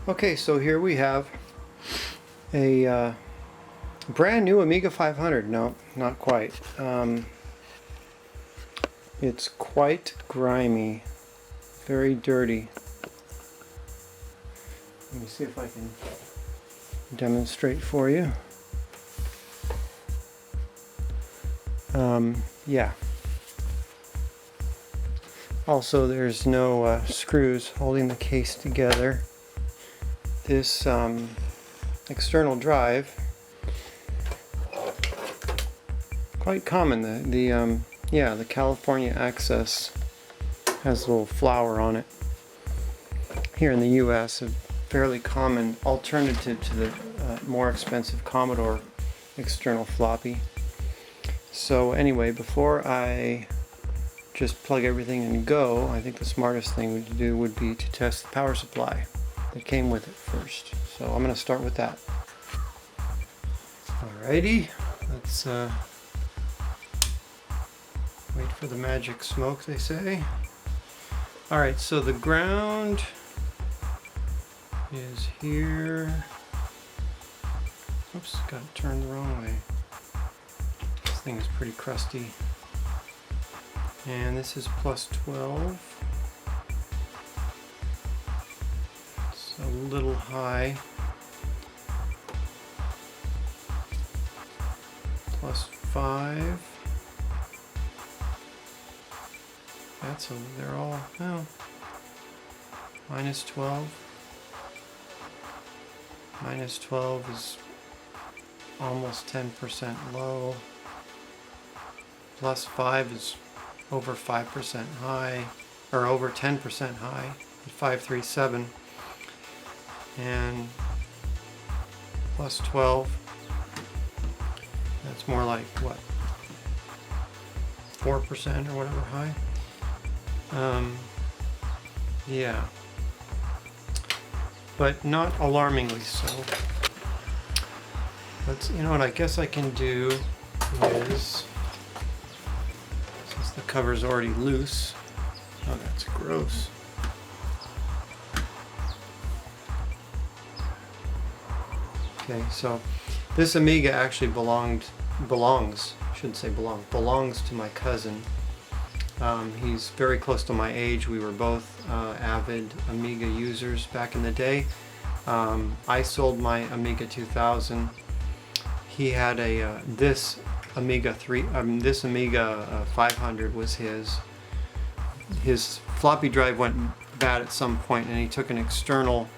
Okay, so here we have a brand new Amiga 500. No, not quite. It's quite grimy, very dirty. Let me see if I can demonstrate for you. Yeah. Also, there's no screws holding the case together. This external drive, quite common. The California Access has a little flower on it. Here in the U.S., a fairly common alternative to the more expensive Commodore external floppy. So anyway, before I just plug everything and go, I think the smartest thing to do would be to test the power supply that came with it first. So I'm going to start with that. Alrighty, let's wait for the magic smoke, they say. Alright, so the ground is here. Oops, got it turned the wrong way. This thing is pretty crusty. And this is plus 12. It's a little high. Plus 5. They're all, oh, minus 12. Minus 12 is almost 10% low. Plus 5 is over 5% high, or over 10% high, at 537. And plus 12, that's more like what, 4% or whatever high. Yeah, but not alarmingly so. But you know what I guess I can do is, since the cover's already loose, oh that's gross. Okay, so this Amiga actually belongs to my cousin. He's very close to my age. We were both avid Amiga users back in the day. I sold my Amiga 2000. He had this Amiga 500 was his. His floppy drive went bad at some point, and he took an external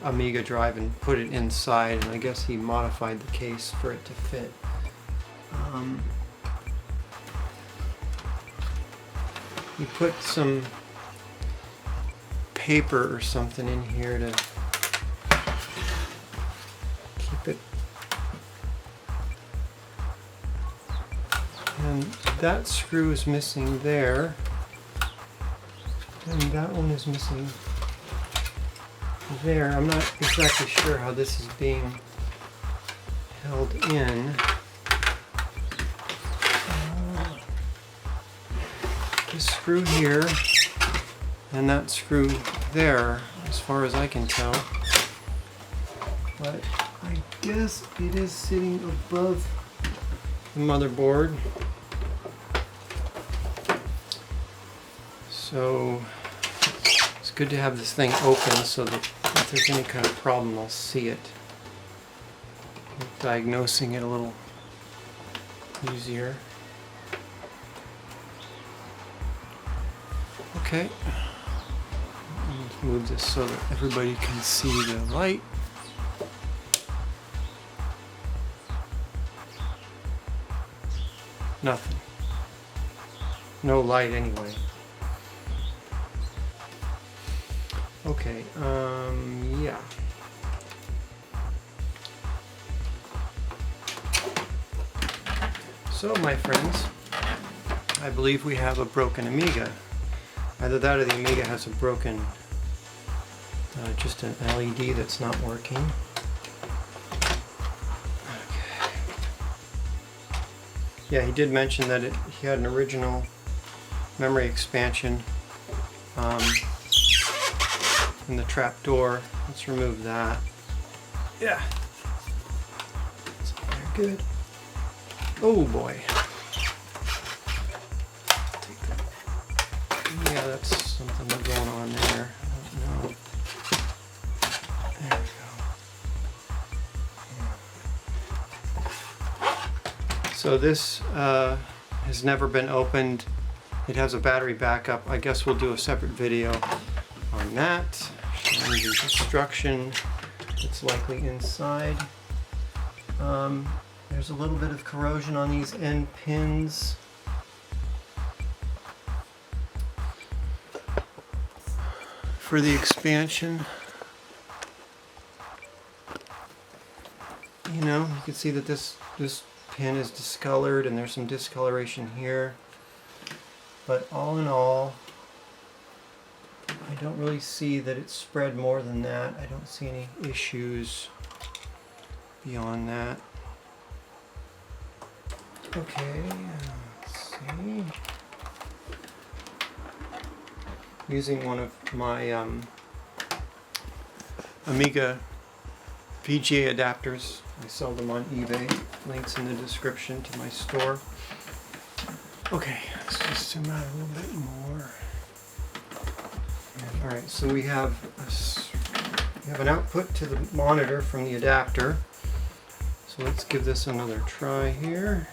Amiga drive and put it inside, and I guess he modified the case for it to fit. He put some paper or something in here to keep it. And that screw is missing there. And that one is missing there. I'm not exactly sure how this is being held in. This screw here and that screw there, as far as I can tell. But I guess it is sitting above the motherboard. So it's good to have this thing open so that if there's any kind of problem, I'll see it. Make diagnosing it a little easier. Okay, let's move this so that everybody can see the light. Nothing. No light anyway. Okay, yeah. So, my friends, I believe we have a broken Amiga. Either that or the Amiga has a broken, just an LED that's not working. Okay. Yeah, he did mention that he had an original memory expansion and the trap door. Let's remove that. Yeah. So they're good. Oh boy. Take that. Yeah, that's something going on there. I don't know. There we go. So this has never been opened. It has a battery backup. I guess we'll do a separate video on that. And the construction that's likely inside. There's a little bit of corrosion on these end pins. For the expansion. You know, you can see that this pin is discolored and there's some discoloration here. But all in all, I don't really see that it's spread more than that. I don't see any issues beyond that. Okay, let's see. Using one of my Amiga VGA adapters. I sell them on eBay. Links in the description to my store. Okay, let's just zoom out a little bit more. Alright, so we have an output to the monitor from the adapter. So let's give this another try here.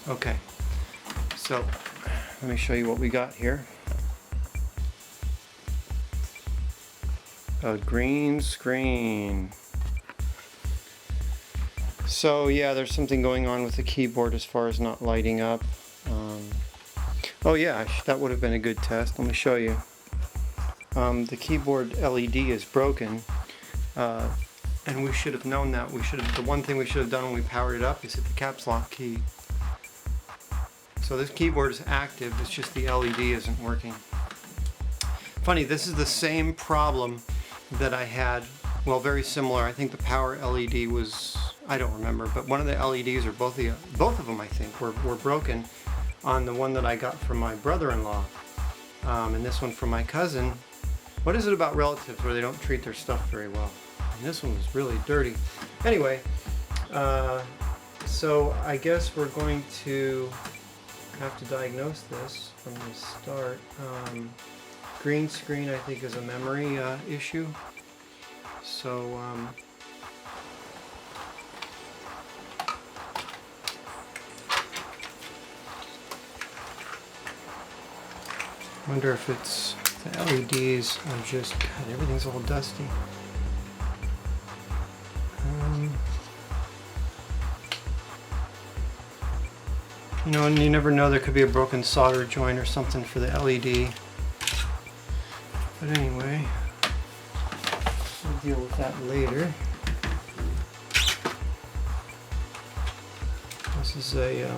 Okay, so let me show you what we got here. A green screen. So yeah, there's something going on with the keyboard as far as not lighting up. Oh yeah, that would have been a good test. Let me show you. The keyboard LED is broken, and we should have known that. The one thing we should have done when we powered it up is hit the caps lock key. So this keyboard is active, it's just the LED isn't working. Funny, this is the same problem that I had, well, very similar. I think the power LED was, I don't remember, but one of the LEDs, or both of them I think, were broken on the one that I got from my brother-in-law, and this one from my cousin. What is it about relatives where they don't treat their stuff very well? And this one was really dirty. Anyway, so I guess we're going to have to diagnose this from the start. Green screen, I think, is a memory issue. So wonder if it's the LEDs are just, God, everything's all dusty. You know, and you never know, there could be a broken solder joint or something for the LED. But anyway, we'll deal with that later. This is a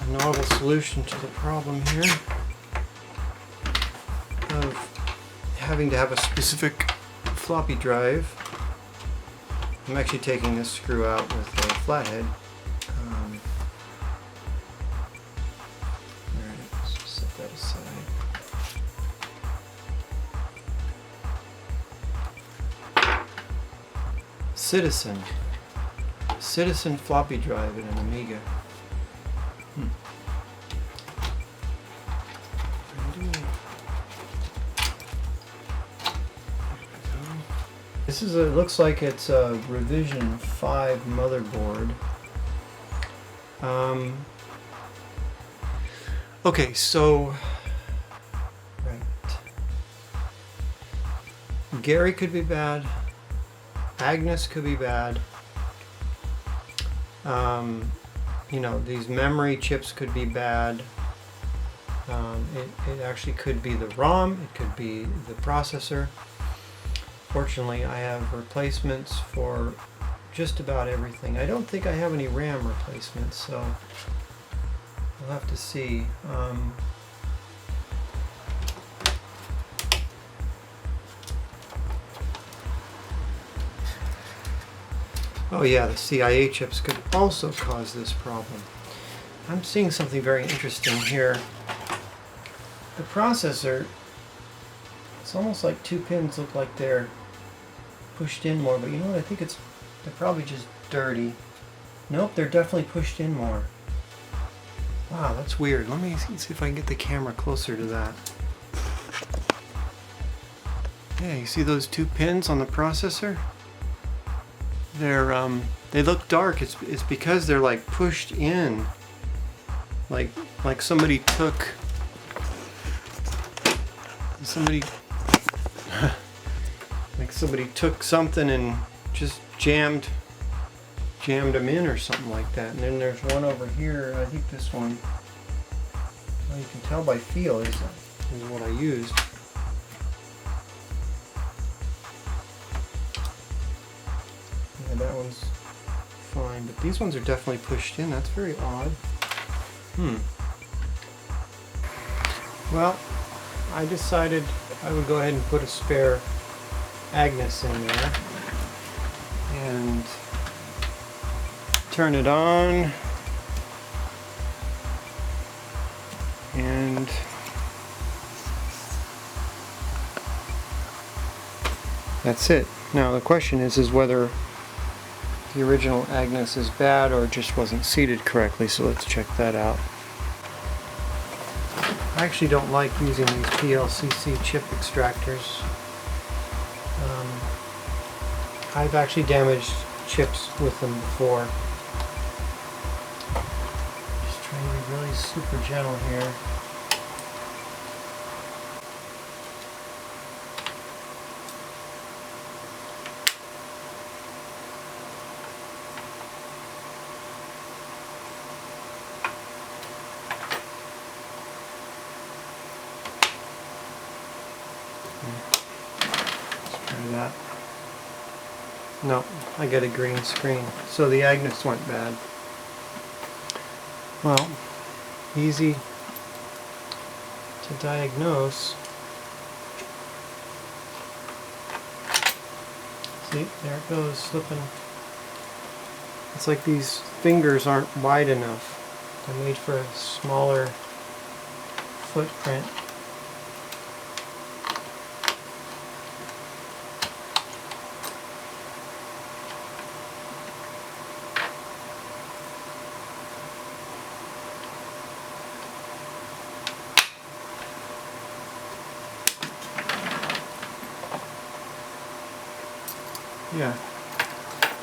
novel solution to the problem here of having to have a specific floppy drive. I'm actually taking this screw out with a flathead. Alright, let's just set that aside. Citizen floppy drive in an Amiga. This is it looks like it's a revision 5 motherboard. Okay, so right. Gary could be bad. Agnes could be bad. You know, these memory chips could be bad. It actually could be the ROM. It could be the processor. Fortunately, I have replacements for just about everything. I don't think I have any RAM replacements, so we'll have to see. Oh yeah, the CIA chips could also cause this problem. I'm seeing something very interesting here. The processor, it's almost like two pins look like they're pushed in more, but you know what, I think they're probably just dirty. Nope, they're definitely pushed in more. Wow, that's weird. Let me see if I can get the camera closer to that. Yeah, you see those two pins on the processor? They look dark. It's because they're like pushed in. Like somebody took like somebody took something and just jammed them in or something like that. And then there's one over here. I think this one, well, you can tell by feel is what I used. Yeah, that one's fine, but these ones are definitely pushed in. That's very odd. Well, I decided I would go ahead and put a spare Agnes in there and turn it on, and that's it. Now the question is whether the original Agnes is bad or just wasn't seated correctly, so let's check that out. I actually don't like using these PLCC chip extractors. I've actually damaged chips with them before. Just trying to be really super gentle here. Let's try that. No, I got a green screen. So the Agnes went bad. Well, easy to diagnose. See, there it goes, slipping. It's like these fingers aren't wide enough. They're made for a smaller footprint. Yeah,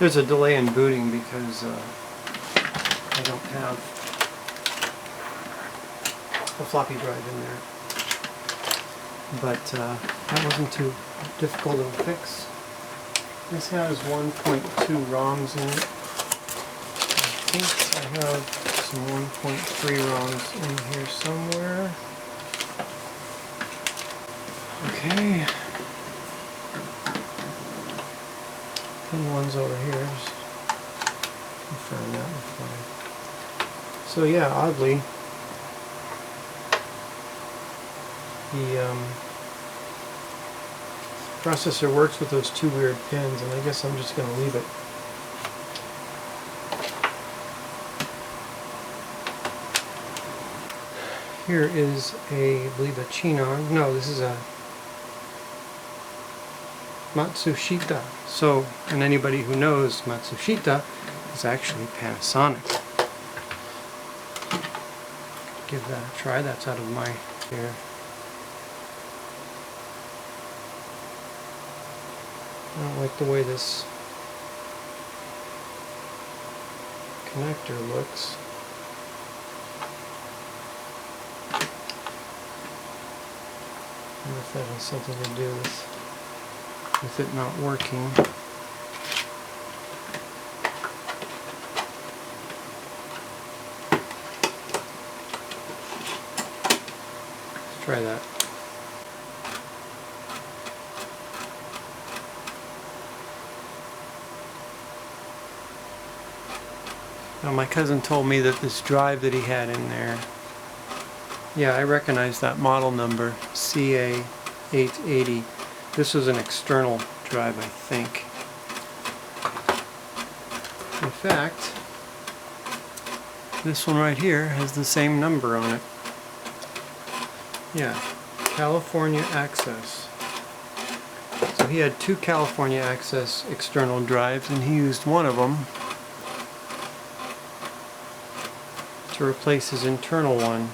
there's a delay in booting because I don't have a floppy drive in there. But that wasn't too difficult to fix. This has 1.2 ROMs in it. I think I have some 1.3 ROMs in here somewhere. Okay. Pin one's over here. Just confirm that before. So yeah, oddly, the processor works with those two weird pins, and I guess I'm just going to leave it. Here is I believe a Chinon. No, this is a Matsushita. So, and anybody who knows Matsushita is actually Panasonic. Give that a try. That's out of my here. I don't like the way this connector looks. I wonder if that has something to do with it not working. Let's try that. Now my cousin told me that this drive that he had in there, yeah, I recognize that model number, CA880. This was an external drive, I think. fact, this one right here has the same number on it. Yeah, California Access. So he had two California Access external drives, and he used one of them to replace his internal one.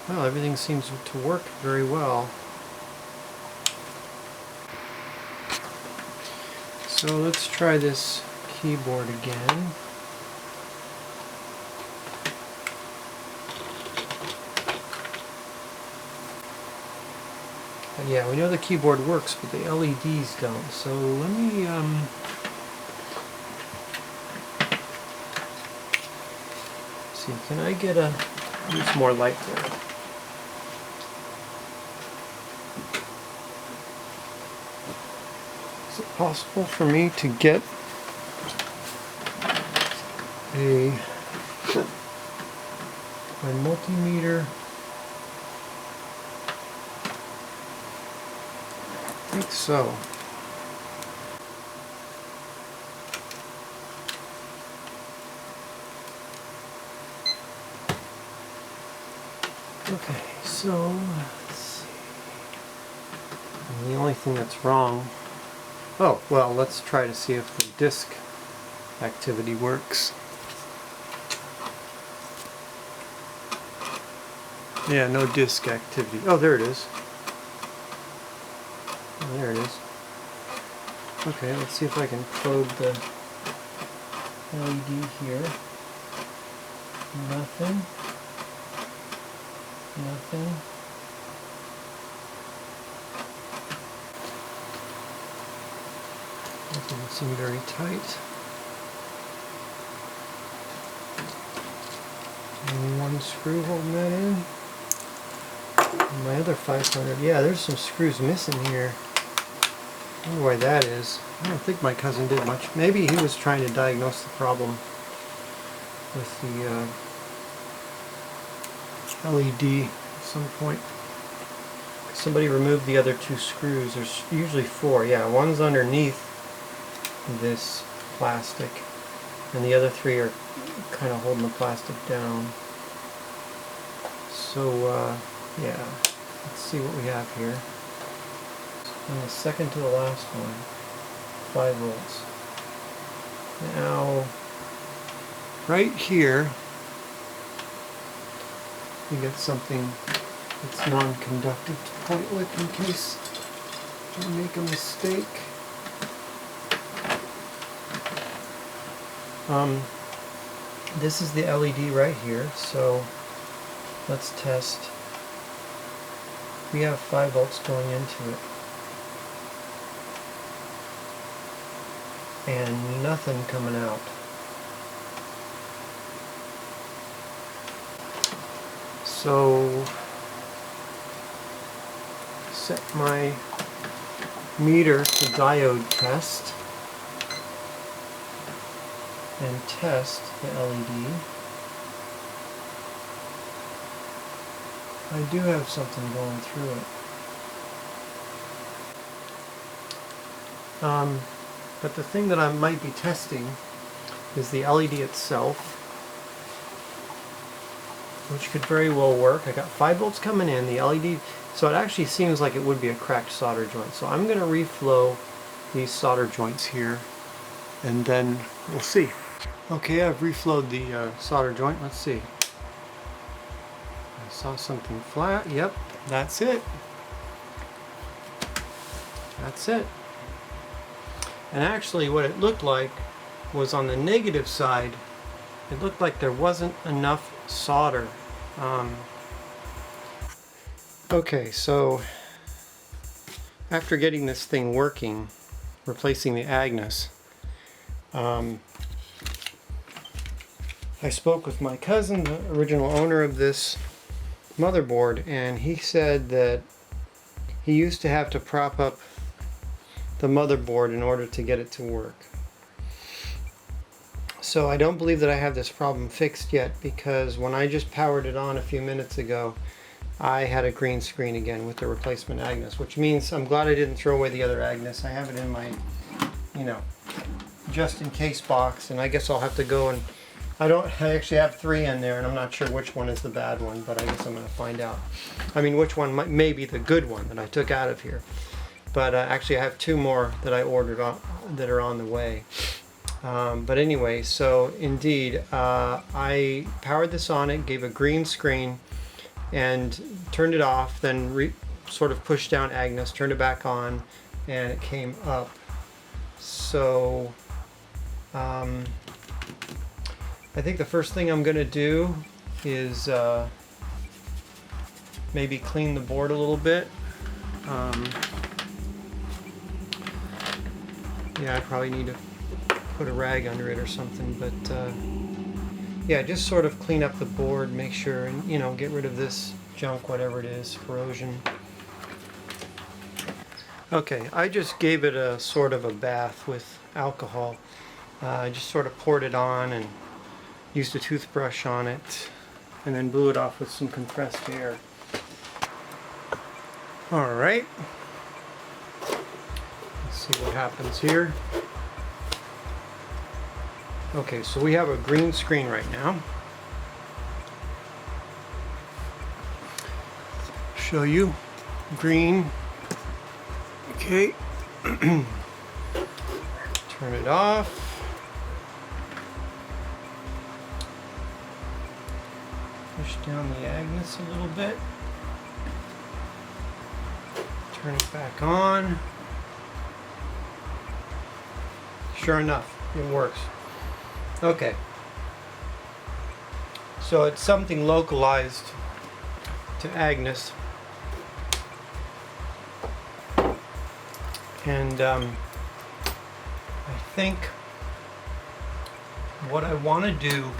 Well, everything seems to work very well. So let's try this keyboard again. Yeah, we know the keyboard works, but the LEDs don't. So let me see, can I get use more light there? Is it possible for me to get my multimeter? I think so. Okay, so let's see. And the only thing that's wrong. Oh, well, let's try to see if the disk activity works. Yeah, no disk activity. Oh, there it is. Oh, there it is. Okay, let's see if I can probe the LED here. Nothing. Nothing. That doesn't seem very tight. And one screw holding that in. And my other 500. Yeah, there's some screws missing here. I wonder why that is. I don't think my cousin did much. Maybe he was trying to diagnose the problem with the LED at some point. Somebody removed the other two screws. There's usually four. Yeah, one's underneath this plastic, and the other three are kind of holding the plastic down. So, yeah, let's see what we have here. And the second to the last one, 5 volts. Now, right here, we get something that's non-conductive to point with in case I make a mistake. This is the LED right here, so let's test. We have 5 volts going into it. And nothing coming out. So set my meter to diode test and test the LED. I do have something going through it. But the thing that I might be testing is the LED itself, which could very well work. I got 5 volts coming in, the LED, so it actually seems like it would be a cracked solder joint. So I'm going to reflow these solder joints here, and then we'll see. Okay, I've reflowed the solder joint. Let's see. I saw something flat. Yep, that's it. That's it. And actually what it looked like was on the negative side, it looked like there wasn't enough solder. Okay, so after getting this thing working, replacing the Agnes, I spoke with my cousin, the original owner of this motherboard, and he said that he used to have to prop up the motherboard in order to get it to work. So I don't believe that I have this problem fixed yet, because when I just powered it on a few minutes ago, I had a green screen again with the replacement Agnes, which means I'm glad I didn't throw away the other Agnes. I have it in my, you know, just in case box, and I guess I'll have to go and I actually have 3 in there, and I'm not sure which one is the bad one, but I guess I'm going to find out. I mean, which one may be the good one that I took out of here. But actually I have 2 more that I ordered that are on the way. But anyway, so indeed, I powered this on it, gave a green screen, and turned it off, then sort of pushed down Agnes, turned it back on, and it came up. So I think the first thing I'm going to do is maybe clean the board a little bit. Yeah, I probably need to put a rag under it or something, but yeah, just sort of clean up the board, make sure, and you know, get rid of this junk, whatever it is, corrosion. Okay, I just gave it a sort of a bath with alcohol. I just sort of poured it on and used a toothbrush on it, and then blew it off with some compressed air. Alright, let's see what happens here. Okay, so we have a green screen right now. Show you green. Okay. Turn it off. Push down the Agnes a little bit. Turn it back on. Sure enough, it works. Okay. So it's something localized to Agnes. And I think what I want to do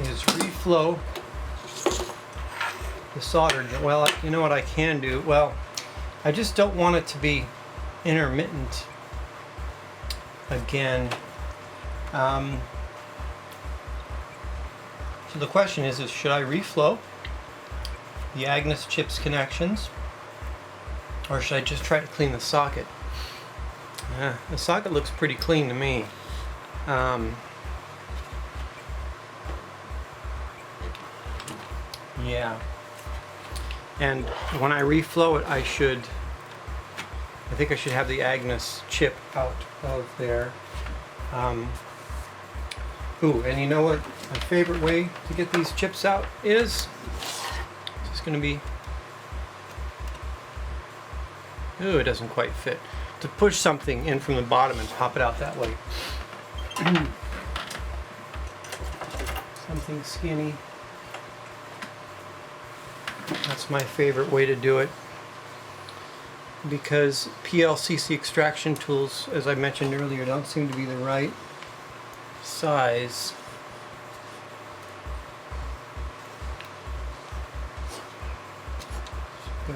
is reflow the solder. Well, you know what I can do? Well, I just don't want it to be intermittent again. So the question is should I reflow the Agnes chips connections, or should I just try to clean the socket? The socket looks pretty clean to me. Yeah. And when I reflow it, I think I should have the Agnes chip out of there. Ooh, and you know what my favorite way to get these chips out is? It's just going to be... Ooh, it doesn't quite fit. To push something in from the bottom and pop it out that way. Something skinny. That's my favorite way to do it, because PLCC extraction tools, as I mentioned earlier, don't seem to be the right size. So,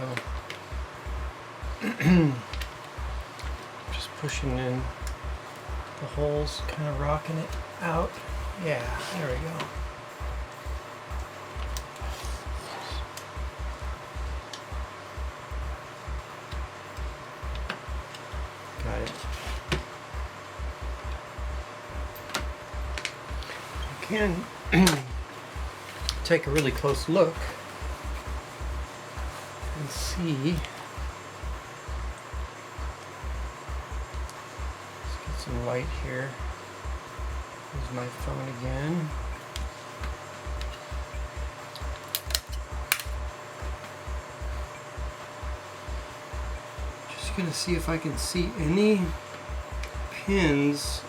just pushing in the holes, kind of rocking it out. Yeah, there we go. Got it. I can take a really close look and see. Let's get some light here. Here's my phone again. Just gonna see if I can see any pins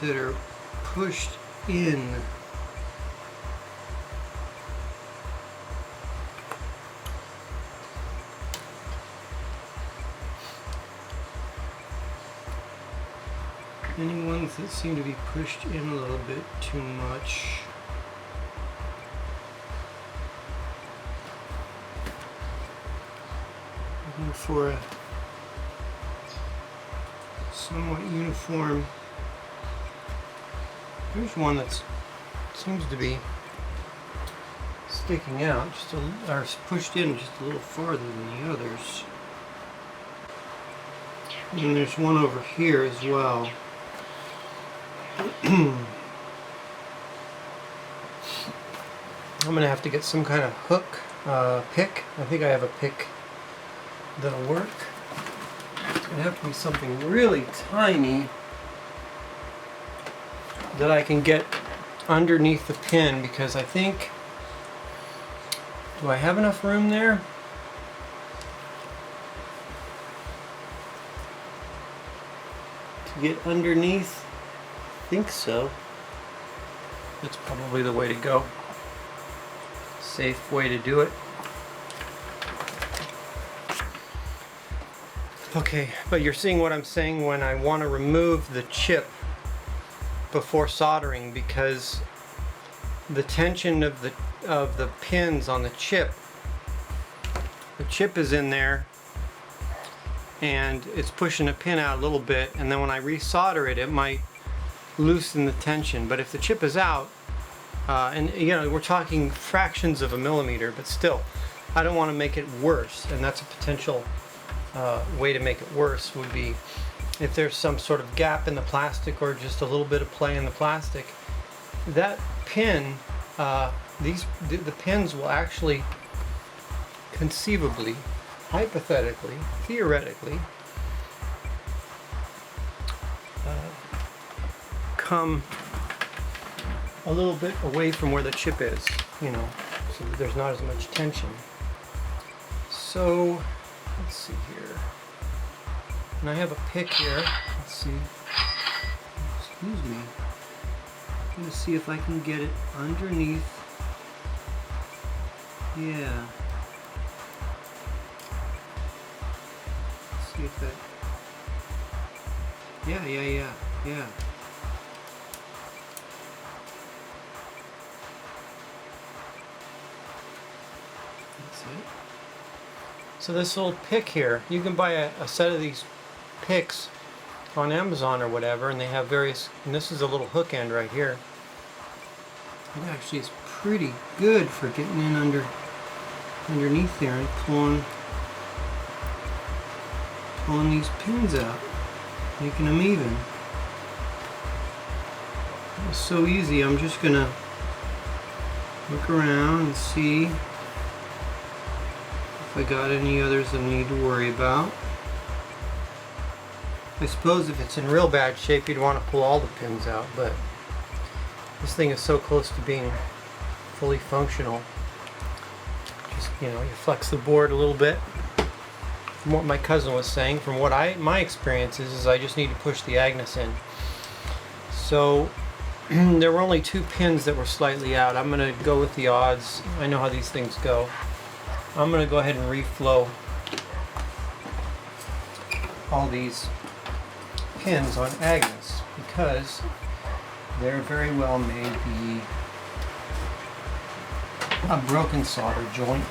that are pushed in. Any ones that seem to be pushed in a little bit too much. Looking for a somewhat uniform. Here's one that's seems to be sticking out just or pushed in just a little farther than the others. And there's one over here as well. I'm gonna have to get some kind of hook, pick. I think I have a pick that'll work. It's gonna have to be something really tiny that I can get underneath the pin, because I think, do I have enough room there? To get underneath? I think so. That's probably the way to go. Safe way to do it. Okay, but you're seeing what I'm saying when I want to remove the chip before soldering, because the tension of the pins on the chip is in there and it's pushing a pin out a little bit, and then when I resolder it, it might loosen the tension. But if the chip is out, and you know, we're talking fractions of a millimeter, but still, I don't want to make it worse, and that's a potential way to make it worse would be if there's some sort of gap in the plastic or just a little bit of play in the plastic. That pin, the pins will actually conceivably, hypothetically, theoretically, come a little bit away from where the chip is, you know, so that there's not as much tension. So, let's see here. And I have a pick here. Let's see. Excuse me. I'm going to see if I can get it underneath. Yeah. Let's see if that... Yeah. That's it. So this little pick here, you can buy a set of these picks on Amazon or whatever, and they have various, and this is a little hook end right here. It actually is pretty good for getting in underneath there and pulling these pins out, making them even. It's so easy. I'm just gonna look around and see if I got any others I need to worry about. I suppose if it's in real bad shape, you'd want to pull all the pins out, but this thing is so close to being fully functional. Just, you know, you flex the board a little bit. From what my cousin was saying, from what my experience is I just need to push the Agnes in. So there were only 2 pins that were slightly out. I'm going to go with the odds. I know how these things go. I'm going to go ahead and reflow all these pins on Agnes, because there very well may be a broken solder joint.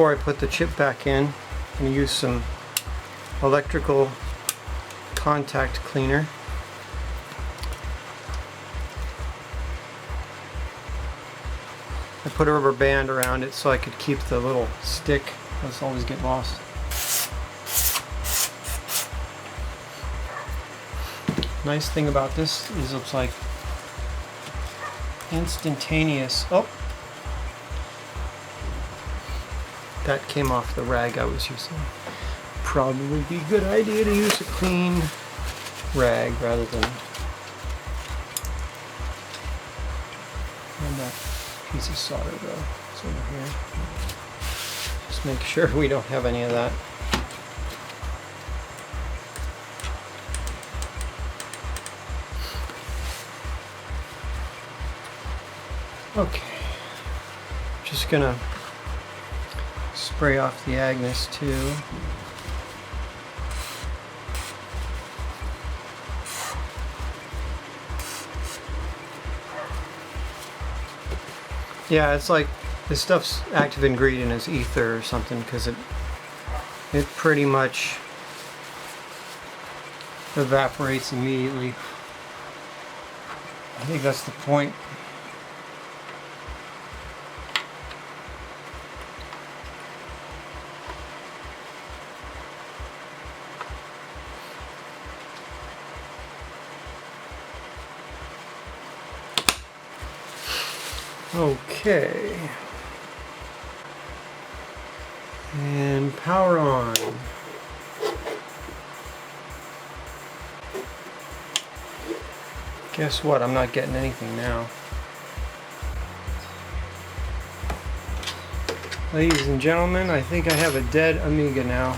before I put the chip back in, I'm going to use some electrical contact cleaner. I put a rubber band around it so I could keep the little stick. Those always get lost. Nice thing about this is it's like instantaneous. Oh! That came off the rag I was using. Probably be a good idea to use a clean rag rather than that piece of solder though. It's over here. Just make sure we don't have any of that. Okay. Just gonna spray off the Agnes too. Yeah, it's like this stuff's active ingredient is ether or something, because it pretty much evaporates immediately. I think that's the point. Okay, and power on. Guess what? I'm not getting anything now. Ladies and gentlemen, I think I have a dead Amiga now.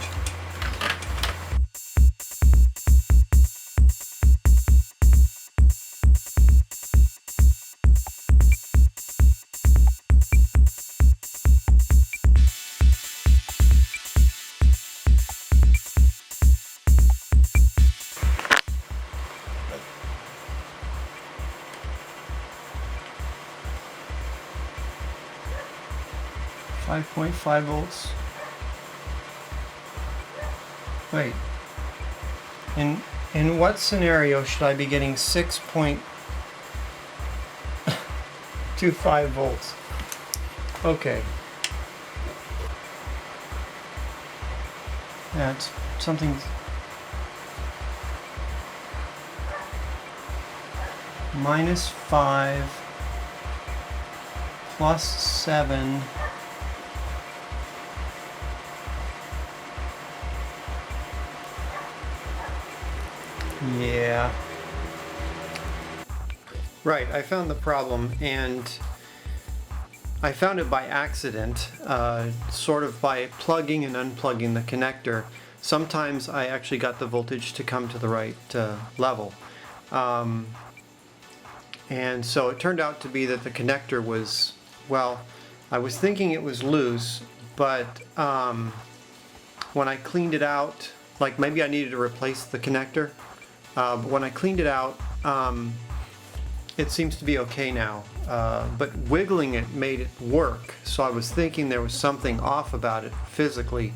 5.5 volts. Wait. In what scenario should I be getting 6.25 volts? Okay. That's something. -5 +7 . Yeah. Right, I found the problem, and I found it by accident, sort of by plugging and unplugging the connector. Sometimes I actually got the voltage to come to the right level. And so it turned out to be that the connector was, well, I was thinking it was loose, but when I cleaned it out, like maybe I needed to replace the connector, but when I cleaned it out, it seems to be okay now. But wiggling it made it work, so I was thinking there was something off about it physically.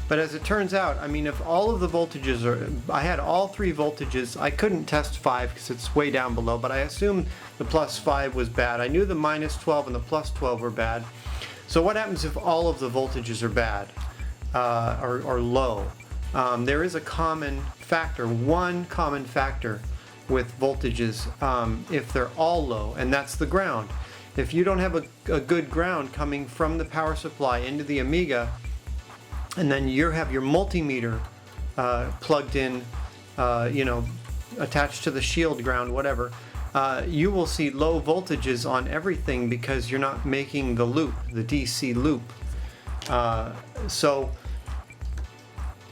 But as it turns out, I mean, if all of the voltages are, I had all three voltages. I couldn't test 5 because it's way down below, but I assumed the +5 was bad. I knew the -12 and the +12 were bad. So what happens if all of the voltages are bad, or low? There is a common factor, one common factor with voltages if they're all low, and that's the ground. If you don't have a good ground coming from the power supply into the Amiga, and then you have your multimeter plugged in, you know, attached to the shield ground, whatever, you will see low voltages on everything because you're not making the loop, the DC loop. So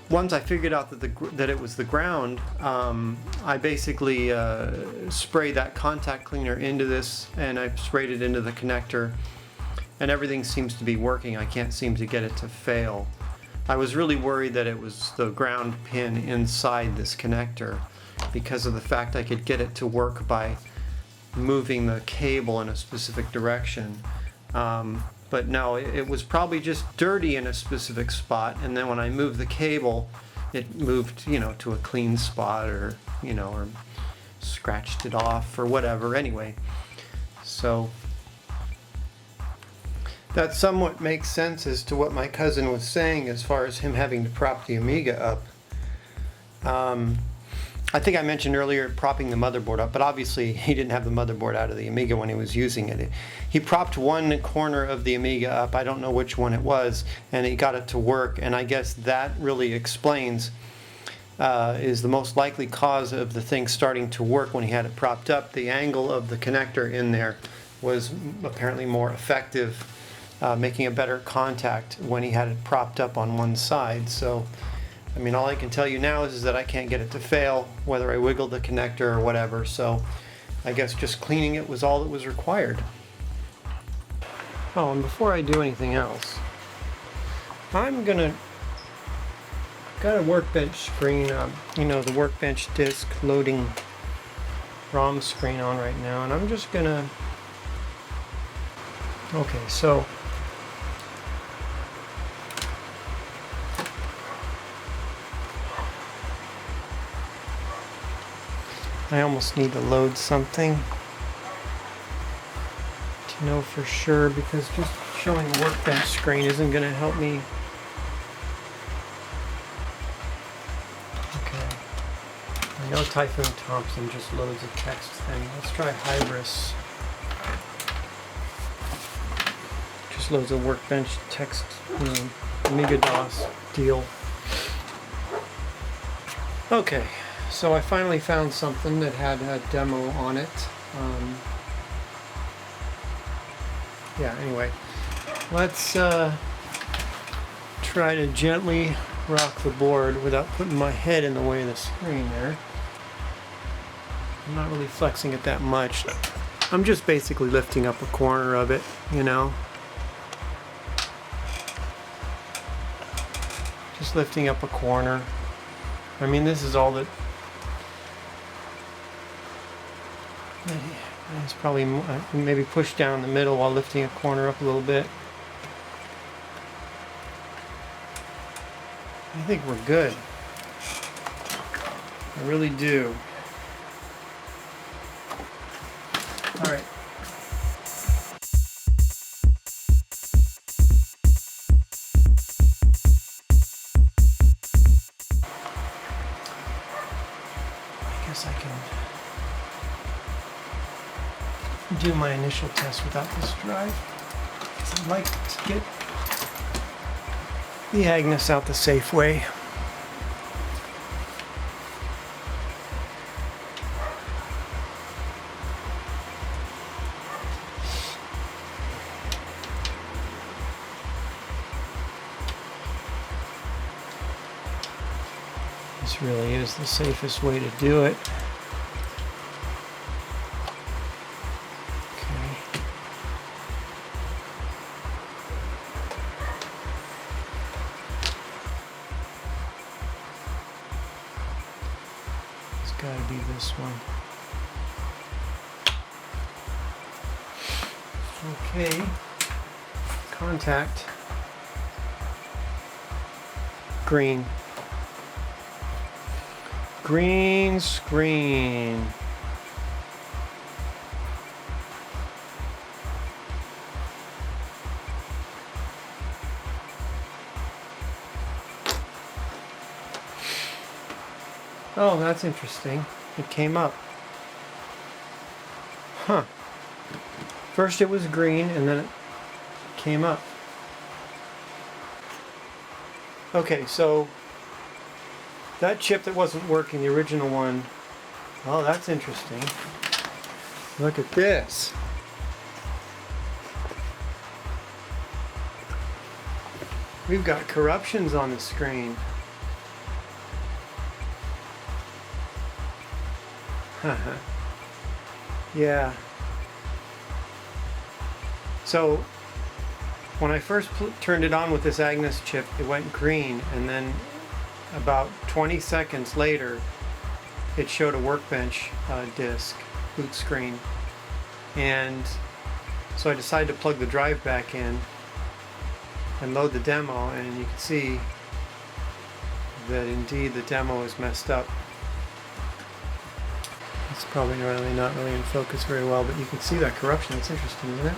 once I figured out that it was the ground, I basically sprayed that contact cleaner into this, and I sprayed it into the connector, and everything seems to be working. I can't seem to get it to fail. I was really worried that it was the ground pin inside this connector because of the fact I could get it to work by moving the cable in a specific direction. But no, it was probably just dirty in a specific spot, and then when I moved the cable, it moved, you know, to a clean spot, or, you know, or scratched it off or whatever. Anyway, so that somewhat makes sense as to what my cousin was saying as far as him having to prop the Amiga up. I think I mentioned earlier propping the motherboard up, but obviously he didn't have the motherboard out of the Amiga when he was using it. He propped one corner of the Amiga up, I don't know which one it was, and he got it to work, and I guess that really explains, is the most likely cause of the thing starting to work when he had it propped up. The angle of the connector in there was apparently more effective, making a better contact when he had it propped up on one side. So I mean, all I can tell you now is that I can't get it to fail, whether I wiggle the connector or whatever, so I guess just cleaning it was all that was required. Oh, and before I do anything else, got a workbench screen, you know, the workbench disk loading ROM screen on right now, and I'm just gonna, okay, so I almost need to load something to know for sure, because just showing a workbench screen isn't going to help me. Okay. I know Typhoon Thompson just loads a text thing. Let's try Hybris. Just loads a workbench text, you know, Amiga DOS deal. Okay. So I finally found something that had a demo on it. Yeah, anyway, let's try to gently rock the board without putting my head in the way of the screen there. I'm not really flexing it that much. I'm just basically lifting up a corner of it, you know. Just lifting up a corner. I mean, this is all that. It's probably maybe push down the middle while lifting a corner up a little bit. I think we're good. I really do. All right. I guess I can do my initial test without this drive, because I'd like to get the Agnes out the safe way. This really is the safest way to do it. Gotta be this one. Okay. Contact. Green. Green screen. Oh, that's interesting. It came up. Huh. First it was green and then it came up. Okay, so that chip that wasn't working, the original one, oh, that's interesting. Look at this. We've got corruptions on the screen. Yeah. So when I first turned it on with this Agnes chip, it went green, and then about 20 seconds later it showed a Workbench disk boot screen, and so I decided to plug the drive back in, and load the demo, and you can see that indeed the demo is messed up. It's probably not really in focus very well, but you can see that corruption. It's interesting, isn't it?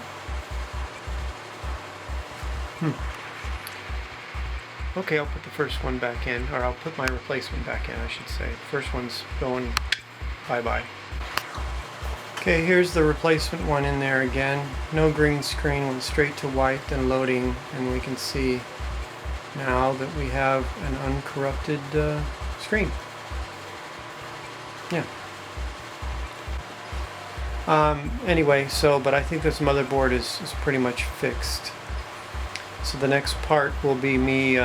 Okay, I'll put the first one back in, or I'll put my replacement back in, I should say. The first one's going bye-bye. Okay, here's the replacement one in there again. No green screen, went straight to white, then loading, and we can see now that we have an uncorrupted screen. Yeah. Anyway, but I think this motherboard is pretty much fixed. So the next part will be me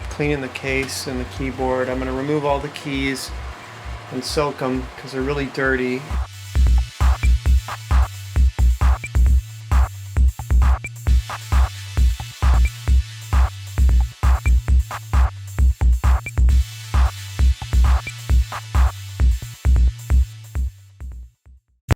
cleaning the case and the keyboard. I'm going to remove all the keys and soak them because they're really dirty.